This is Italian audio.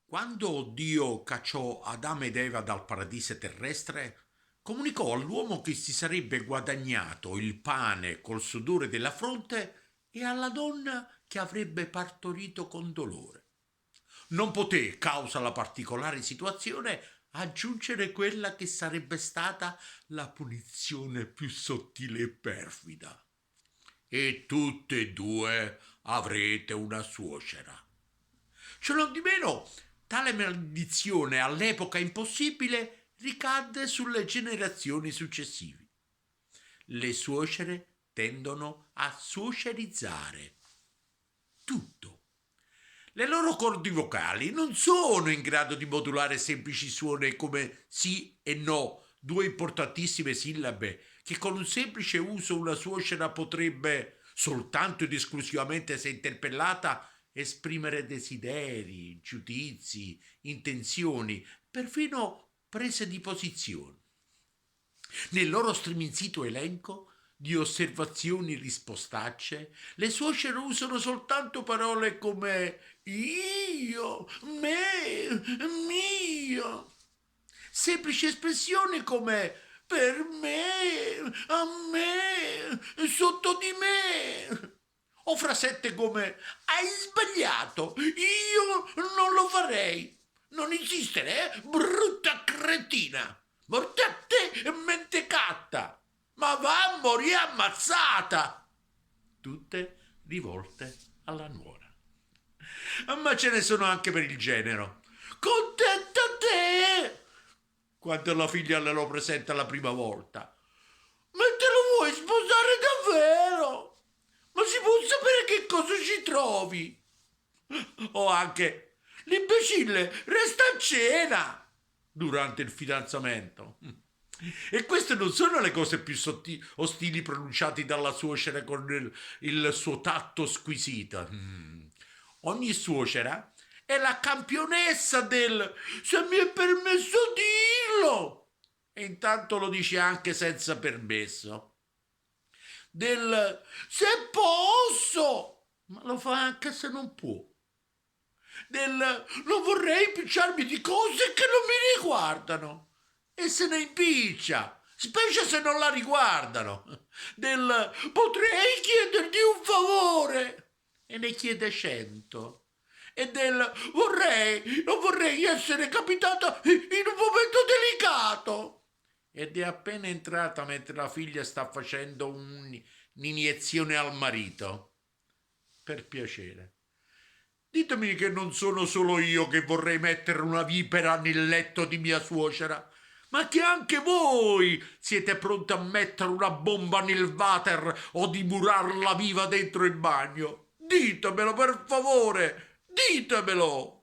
Quando Dio cacciò Adamo ed Eva dal paradiso terrestre, comunicò all'uomo che si sarebbe guadagnato il pane col sudore della fronte e alla donna che avrebbe partorito con dolore. Non poté, causa la particolare situazione, aggiungere quella che sarebbe stata la punizione più sottile e perfida. E tutte e due avrete una suocera. Cionondimeno, tale maledizione all'epoca impossibile ricadde sulle generazioni successive. Le suocere tendono a suocerizzare tutto. Le loro cordi vocali non sono in grado di modulare semplici suoni come sì e no, due importantissime sillabe che con un semplice uso una suocera potrebbe, soltanto ed esclusivamente se interpellata, esprimere desideri, giudizi, intenzioni, perfino prese di posizione. Nel loro striminzito elenco di osservazioni rispostacce, le suocere usano soltanto parole come io, me, mio. Semplici espressioni come per me, a me, sotto di me. O frasette come hai sbagliato, io non lo farei. Non insistere, brutta cretina. Morte a te, mentecatta. Ma va a morire ammazzata. Tutte rivolte alla nuora. Ma ce ne sono anche per il genero. Contenta te! Quando la figlia glielo presenta la prima volta. Ma te lo vuoi sposare davvero? Ma si può sapere che cosa ci trovi? O anche l'imbecille resta a cena durante il fidanzamento. E queste non sono le cose più ostili pronunciate dalla suocera con il suo tatto squisito. Ogni suocera è la campionessa del se mi è permesso dirlo. E intanto lo dice anche senza permesso. Del se posso, ma lo fa anche se non può. Del non vorrei impicciarmi di cose che non mi riguardano e se ne impiccia, specie se non la riguardano. Del potrei chiederti un favore e ne chiede 100. E del non vorrei essere capitata in un momento delicato. Ed è appena entrata mentre la figlia sta facendo un'iniezione al marito. Per piacere. Ditemi che non sono solo io che vorrei mettere una vipera nel letto di mia suocera, ma che anche voi siete pronti a mettere una bomba nel water o di murarla viva dentro il bagno. Ditemelo per favore, ditemelo!